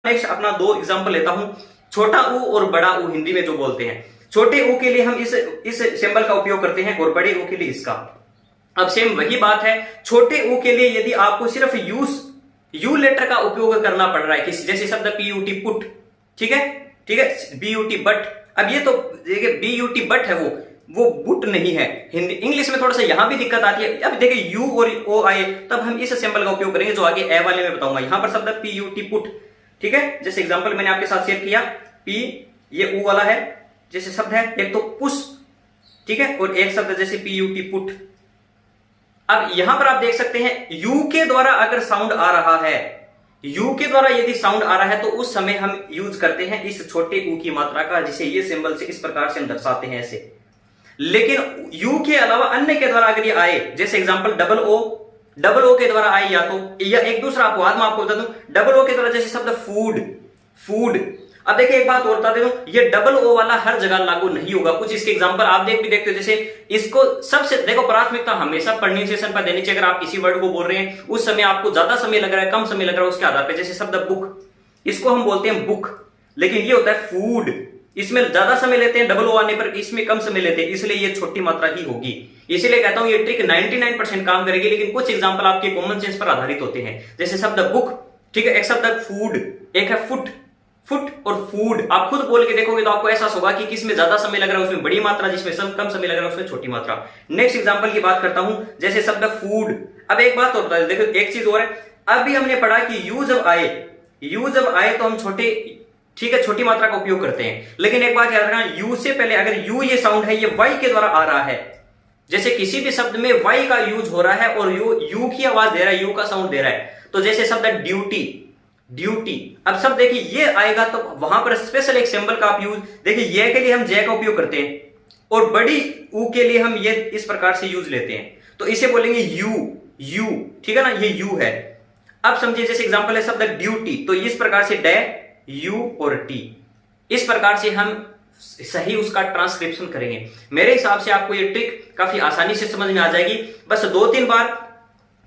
Next अपना दो example लेता हूं। छोटा ऊ और बड़ा ऊ हिंदी में जो बोलते हैं, छोटे ऊ के लिए हम इस सिंबल का उपयोग करते हैं और बड़े ऊ के लिए इसका। अब सेम वही बात है, छोटे ऊ के लिए यदि आपको सिर्फ यू लेटर का उपयोग करना पड़ रहा है, किसी जैसे शब्द पीयूटी पुट, ठीक है बीयूटी बट। अब ये तो देखिए बीयूटी बट है, वो बुट नहीं है। हिंदी इंग्लिश में थोड़ा सा यहां भी दिक्कत आती है। अब देखिए यू और ओ आए तब हम इस सिंबल का उपयोग करेंगे जो आगे ए वाले में बताऊंगा। यहां पर शब्द पीयूटी पुट, ठीक है, जैसे एग्जांपल मैंने आपके साथ शेयर किया, पी ये ऊ वाला है, जैसे शब्द है एक तो पुश, ठीक है, और एक शब्द जैसे पीयूटी पुट। अब यहां पर आप देख सकते हैं यू के द्वारा अगर साउंड आ रहा है, यू के द्वारा यदि साउंड आ रहा है तो उस समय हम यूज करते हैं इस छोटे ऊ की मात्रा का, जिसे ये सिंबल से इस प्रकार से हम दर्शाते हैं ऐसे। लेकिन यू के अलावा अन्य के द्वारा अगर ये आए, जैसे एग्जांपल डबल ओ के द्वारा आए, या एक दूसरा आपको बाद में आपको बता दूं, डबल ओ के द्वारा जैसे शब्द फूड। अब देखिए एक बात और बता दूं, ये डबल ओ वाला हर जगह लागू नहीं होगा। कुछ इसके एग्जांपल आप देखते हो, जैसे इसको सबसे देखो प्राथमिकता हमेशा प्रोनाउंसिएशन पर देनी चाहिए। अगर आप किसी वर्ड को बोल रहे हैं उस समय आपको ज्यादा समय लग रहा है, कम समय लग रहा है, उसके आधार पर, जैसे शब्द बुक, इसको हम बोलते हैं बुक, लेकिन ये होता है फूड, इसमें ज्यादा समय लेते हैं, डबल ओ आने पर इसमें कम समय लेते हैं, इसलिए ये छोटी मात्रा ही होगी। इसीलिए कहता हूं ये ट्रिक 99% काम करेगी, लेकिन कुछ एग्जांपल आपके कॉमन सेंस पर आधारित होते हैं, जैसे शब्द बुक, ठीक है, एक शब्द फूड, एक है फुट और फूड। आप खुद बोल के देखोगे तो आपको एहसास होगा कि किसमें ज्यादा समय लग रहा है उसमें बड़ी मात्रा, जिसमें कम समय लग रहा है उसमें छोटी मात्रा। नेक्स्ट एग्जांपल की बात करता हूं, जैसे शब्द फूड। अब एक बात और बता दें, देखो एक चीज और है, अभी हमने पढ़ा कि यू जब आए तो हम छोटी मात्रा का उपयोग करते हैं। लेकिन एक बात याद रखना, यू से पहले अगर यू ये साउंड है, ये वाई के द्वारा आ रहा है, जैसे किसी भी शब्द में वाई का यूज हो रहा है और यू की आवाज दे रहा है, यू का साउंड दे रहा है, तो जैसे शब्द ड्यूटी। अब सब देखिए ये आएगा तो वहां पर स्पेशल एक सिंबल का आप यूज, देखिए ये के लिए हम जे का उपयोग करते हैं और बड़ी ऊ के लिए हम ये इस प्रकार से यूज लेते हैं, तो इसे बोलेंगे यू, ठीक है ना, ये यू है। अब समझिए जैसे एग्जांपल है शब्द ड्यूटी, तो इस प्रकार से डे, यू और टी, इस प्रकार से हम सही उसका ट्रांसक्रिप्शन करेंगे। मेरे हिसाब से आपको ये ट्रिक काफी आसानी से समझ में आ जाएगी। बस 2-3 बार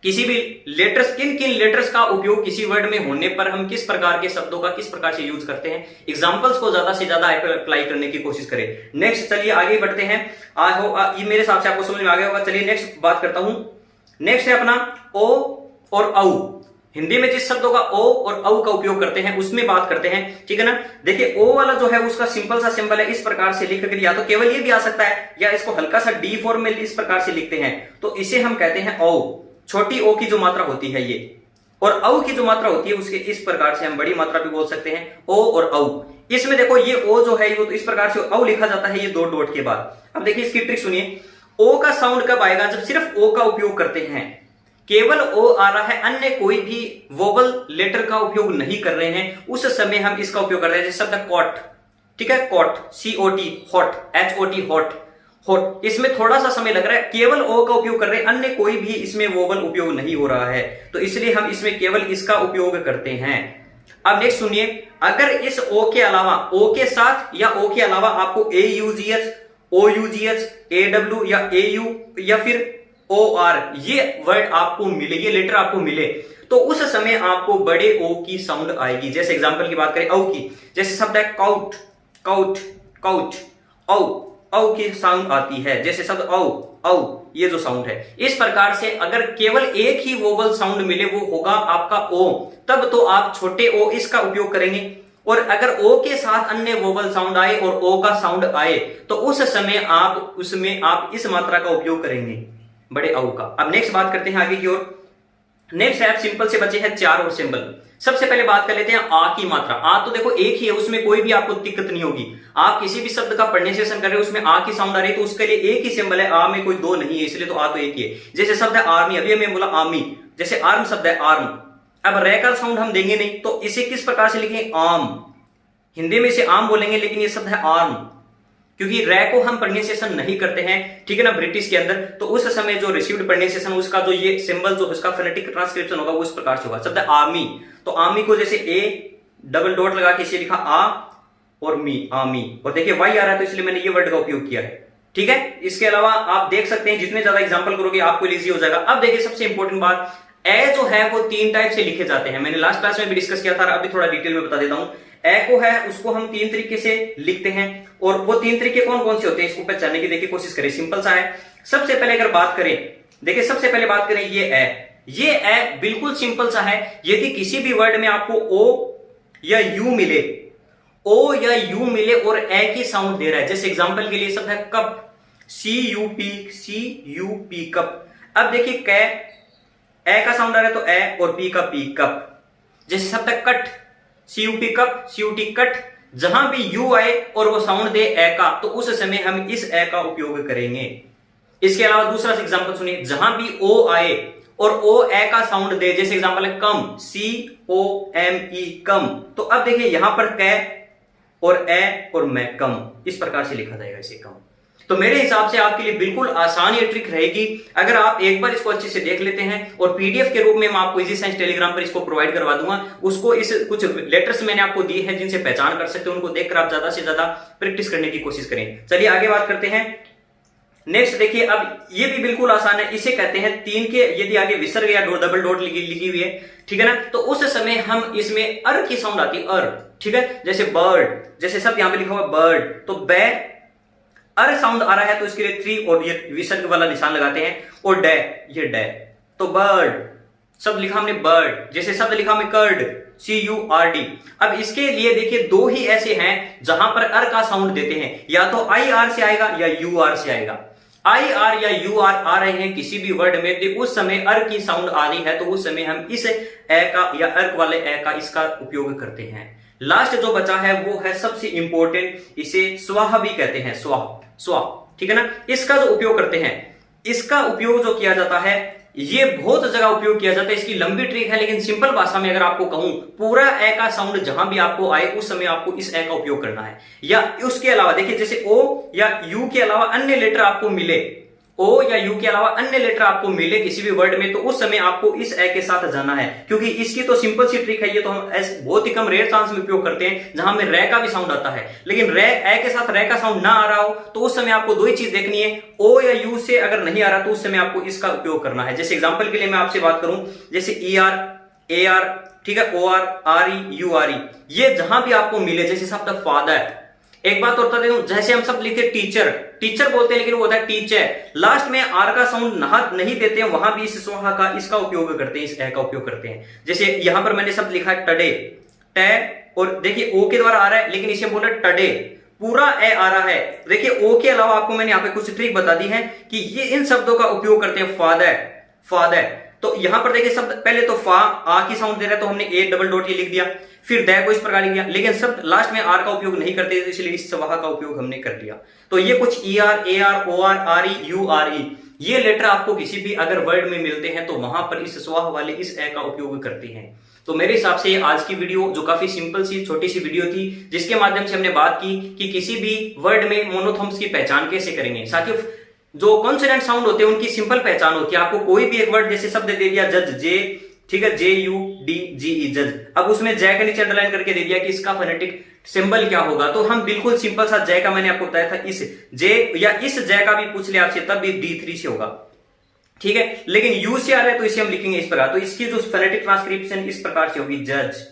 किसी भी लेटर्स, किन लेटर्स का उपयोग किसी वर्ड में होने पर हम किस प्रकार के शब्दों का किस प्रकार से यूज करते हैं, एग्जांपल्स को ज्यादा से ज्यादा अप्लाई करने की कोशिश करें। नेक्स्ट चलिए आगे बढ़ते हैं। ये मेरे हिसाब से आपको समझ में आ गया होगा। चलिए नेक्स्ट बात करता हूं। नेक्स्ट है अपना ओ और औ। हिंदी में जिस शब्दों का ओ और औ का उपयोग करते हैं उसमें बात करते हैं, ठीक है ना। देखिए ओ वाला जो है उसका सिंपल सा सिंबल है, इस प्रकार से लिख कर, या तो केवल ये भी आ सकता है या इसको हल्का सा डी फॉर्म में इस प्रकार से लिखते हैं, तो इसे हम कहते हैं ओ। छोटी ओ की जो मात्रा होती है ये, और औ की जो मात्रा होती है उसके इस प्रकार से हम बड़ी मात्रा भी बोल सकते हैं, ओ और औ। इसमें देखो ये ओ जो है वो तो इस प्रकार से औ लिखा जाता है, ये 2 डॉट के बाद। अब देखिए इसकी ट्रिक सुनिए, ओ का साउंड कब आएगा, जब सिर्फ ओ का उपयोग करते हैं, केवल ओ आ रहा है, अन्य कोई भी वोवल लेटर का उपयोग नहीं कर रहे हैं, उस समय हम इसका उपयोग करते हैं। जैसे शब्द कॉट, ठीक है, cot, COT, hot, HOT, hot, इसमें थोड़ा सा समय लग रहा है, केवल ओ का उपयोग कर रहे हैं, अन्य कोई भी इसमें वोवल उपयोग नहीं हो रहा है, तो इसलिए हम इसमें केवल इसका उपयोग करते हैं। अब नेक्स्ट सुनिए, अगर इस ओ के अलावा, ओ के साथ या ओ के अलावा आपको AUGH, OUGH, AW या AU या फिर OR ये वर्ड आपको मिले, ये लेटर आपको मिले, तो उस समय आपको बड़े ओ की साउंड आएगी। जैसे एग्जांपल की बात करें औ की, जैसे शब्द है काउट, औ की साउंड आती है, जैसे शब्द औ, ये जो साउंड है, इस प्रकार से अगर केवल एक ही वोवल साउंड मिले वो होगा आपका ओ, तब तो आप छोटे ओ इसका उपयोग करेंगे। और अगर ओ के साथ अन्य वोवल साउंड आए और ओ का साउंड आए तो उस समय आप इस मात्रा का उपयोग करेंगे, बड़े औ का। अब नेक्स्ट बात करते हैं आगे की ओर। नेक्स्ट है, सिंपल से बचे हैं 4 और सिंबल। सबसे पहले बात कर लेते हैं आ की मात्रा। आ तो देखो एक ही है, उसमें कोई भी आपको दिक्कत नहीं होगी। आप किसी भी शब्द का प्रोनाउंसिएशन कर रहे हो उसमें आ की साउंड आ रही है तो उसके लिए एक ही सिंबल है, आ में कोई 2 नहीं है, इसलिए तो आ तो एक ही है। जैसे शब्द है आर्मी, अभी मैं बोला आर्मी, जैसे आर्म शब्द है आर्म, अब रे का साउंड हम देंगे नहीं, तो इसे किस प्रकार से लिखेंगे, आम। हिंदी में इसे आम बोलेंगे, लेकिन ये शब्द है आर्म, क्योंकि रे को हम प्रोनाउंसिएशन नहीं करते हैं, ठीक है ना, ब्रिटिश के अंदर, तो उस समय जो रिसीव्ड प्रोनाउंसिएशन उसका जो ये सिंबल जो उसका फोनेटिक ट्रांसक्रिप्शन होगा वो इस प्रकार से होगा। शब्द आर्मी, तो आर्मी को जैसे A डबल डॉट लगा के इसे लिखा आ और मी, आमी, और देखिए वाई आ रहा है तो इसलिए मैंने ये वर्ड का उपयोग किया है, ठीक है। इसके अलावा आप देख सकते हैं जितने ज्यादा एग्जांपल करोगे आपको इजी हो जाएगा। अब देखिए सबसे इंपॉर्टेंट बात, ए जो है वो 3 टाइप से लिखे जाते हैं, मैंने लास्ट क्लास में भी डिस्कस किया था, अभी थोड़ा डिटेल में बता देता हूं। ए को है उसको हम 3 तरीके से लिखते हैं, और वो 3 तरीके कौन कौन से होते हैं इसको पहचानने की देखिए कोशिश करें। सिंपल सा है। सबसे पहले अगर बात करें, देखिए सबसे पहले बात करें ये ए बिल्कुल सिंपल सा है। यदि किसी भी वर्ड में आपको ओ या यू मिले, ओ या यू मिले और ए की साउंड दे रहा है, जैसे एग्जांपल के लिए शब्द है कप, CUP कप। अब देखिए कै ए का साउंड आ रहा है तो ए, और पी का पी कप। जैसे शब्द है cut, CUP cup, CUT cut, जहां भी यू आए और वो साउंड दे ए का, तो उस समय हम इस ए का उपयोग करेंगे। इसके अलावा दूसरा एग्जांपल सुनिए, जहां भी ओ आए और ओ ए का साउंड दे, जैसे एग्जांपल है कम, COME कम, तो अब देखिए यहां पर कै और ए और मैं कम, इस प्रकार से लिखा जाएगा इसे कम। तो मेरे हिसाब से आपके लिए बिल्कुल आसान ये ट्रिक रहेगी अगर आप एक बार इसको अच्छे से देख लेते हैं, और पीडीएफ के रूप में मैं आपको इजी साइंस टेलीग्राम पर इसको प्रोवाइड करवा दूंगा। उसको इस कुछ लेटर्स मैंने आपको दिए हैं जिनसे पहचान कर सकते हैं, उनको देखकर आप ज्यादा से ज्यादा प्रैक्टिस करने की कोशिश करें। चलिए आगे बात करते हैं। नेक्स्ट देखिए, अब ये भी बिल्कुल आसान है, इसे कहते हैं 3 के, यदि आगे विसर्ग या डबल डॉट लिखी हुई है, ठीक है ना, तो उस समय हम इसमें अर की साउंड आती है, अर, ठीक है। जैसे बर्ड, जैसे सब यहां पे लिखा हुआ बर्ड, तो बै अर साउंड आ रहा है तो इसके लिए 3 और ये विसर्ग वाला निशान लगाते हैं, और डे, ये डे, तो बर्ड, शब्द लिखा हमने बर्ड। जैसे शब्द लिखा हमने कर्ड, CURD। अब इसके लिए देखिए 2 ही ऐसे हैं जहां पर अर का साउंड देते हैं, या तो IR से आएगा या UR से आएगा। IR या UR आ रहे हैं किसी भी वर्ड में, तो उस समय अर की साउंड आ रही है, तो उस समय हम इस ए का या अर्क वाले ए का इसका उपयोग करते हैं। लास्ट जो बचा है वो है सबसे इंपॉर्टेंट, इसे स्वाहा भी कहते हैं, स्वाहा, ठीक है ना। इसका जो उपयोग करते हैं, इसका उपयोग जो किया जाता है, ये बहुत जगह उपयोग किया जाता है। इसकी लंबी ट्रिक है, लेकिन सिंपल भाषा में अगर आपको कहूं, पूरा ए का साउंड जहां भी आपको आए उस समय आपको इस ए का उपयोग करना है। या उसके अलावा देखिए, जैसे ओ या यू के अलावा अन्य लेटर आपको मिले, ओ या यू के अलावा अन्य लेटर आपको मिले किसी भी वर्ड में, तो उस समय आपको इस ए के साथ जाना है, क्योंकि इसकी तो सिंपल सी ट्रिक है। ये तो हम बहुत ही कम रेयर चांस में उपयोग करते हैं जहां में रे का भी साउंड आता है, लेकिन रे ए के साथ रे का साउंड ना आ रहा हो, तो उस समय आपको 2 ही चीज देखनी है, ओ या यू से अगर नहीं आ रहा तो उस समय आपको इसका उपयोग करना है। जैसे एग्जाम्पल के लिए मैं आपसे बात करूं, जैसे ER, AR, ठीक है, OR, RE, URE, ये जहां भी आपको मिले, जैसे शब्द फादर, एक बात और बता दूं, जैसे हम सब लिखते टीचर, टीचर बोलते हैं, लेकिन वो होता है टीचर, लास्ट में आर का साउंड नहीं देते हैं, वहां भी इस स्वाहा का इसका उपयोग करते हैं, इस ए का उपयोग करते हैं। जैसे यहां पर मैंने शब्द लिखा है टडे, टे, और देखिए ओ के द्वारा आ रहा है, लेकिन इसे बोल रहे टडे, पूरा ए आ रहा है। देखिए ओ के अलावा आपको मैंने यहाँ पे कुछ ट्रिक बता दी है कि ये इन शब्दों का उपयोग करते हैं, फादर। तो यहां पर देखिए शब्द पहले तो फा, आ की साउंड दे रहा है, तो हमने ए डबल डॉट ये लिख दिया, फिर दै को इस प्रकार लिख दिया, लेकिन शब्द लास्ट में आर का उपयोग नहीं करते, इसलिए इस स्वाहा का उपयोग हमने कर दिया। तो ये कुछ ER, AR, OR, RE, URE, ये लेटर आपको किसी भी अगर वर्ड में मिलते हैं तो वहां पर इस स्वाहा वाले इस ए का उपयोग करते हैं। तो मेरे हिसाब से आज की वीडियो जो काफी सिंपल सी छोटी सी वीडियो थी, जिसके माध्यम से हमने बात की कि किसी भी वर्ड में मोनोथॉर्म्स की पहचान कैसे करेंगे। साथियों, जो कॉन्सोनेंट साउंड होते हैं उनकी सिंपल पहचान होती है। आपको कोई भी एक वर्ड जैसे शब्द दे दिया जज, जे, ठीक है, JUDGE, जज, अब उसमें जय का नीचे अंडरलाइन करके दे दिया कि इसका फोनेटिक सिंबल क्या होगा, तो हम बिल्कुल सिंपल सा जय का मैंने आपको बताया था, इस जे या इस जय का भी पूछ लिया आपसे तब भी D3 से होगा, ठीक है, लेकिन यू से आ रहा है तो इसे हम लिखेंगे इस प्रकार, तो इसकी जो फोनेटिक ट्रांसक्रिप्शन इस प्रकार से होगी, जज,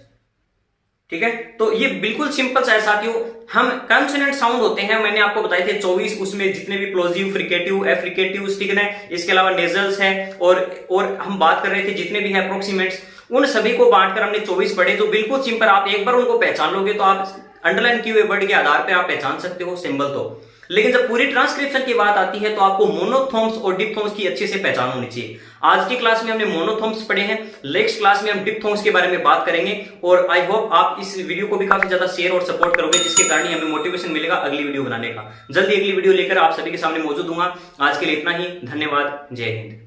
ठीक है। तो ये बिल्कुल सिंपल सा है साथियों। हम कंसोनेंट साउंड होते हैं, मैंने आपको बताए थे 24, उसमें जितने भी प्लोजिव, फ्रिकेटिव, एफ्रिकेटिव, ठीक है, इसके अलावा नेजल्स हैं, और हम बात कर रहे थे जितने भी हैं अप्रोक्सीमेट्स, उन सभी को बांटकर हमने 24 पढ़े, जो बिल्कुल सिंपल। आप एक बार उनको पहचान लोगे तो आप अंडरलाइन किए हुए वर्ड के आधार पर आप पहचान सकते हो सिंबल। तो लेकिन जब पूरी ट्रांसक्रिप्शन की बात आती है तो आपको मोनोथॉर्म्स और डिप्थॉर्म्स की अच्छे से पहचान होनी चाहिए। आज की क्लास में हमने मोनोथॉर्म्स पढ़े हैं, नेक्स्ट क्लास में हम डिप्थॉर्म्स के बारे में बात करेंगे, और आई होप आप इस वीडियो को भी काफी ज्यादा शेयर और सपोर्ट करोगे, जिसके कारण हमें मोटिवेशन मिलेगा अगली वीडियो बनाने का। जल्दी अगली वीडियो लेकर आप सभी के सामने मौजूद हूंगा। आज के लिए इतना ही, धन्यवाद, जय हिंद।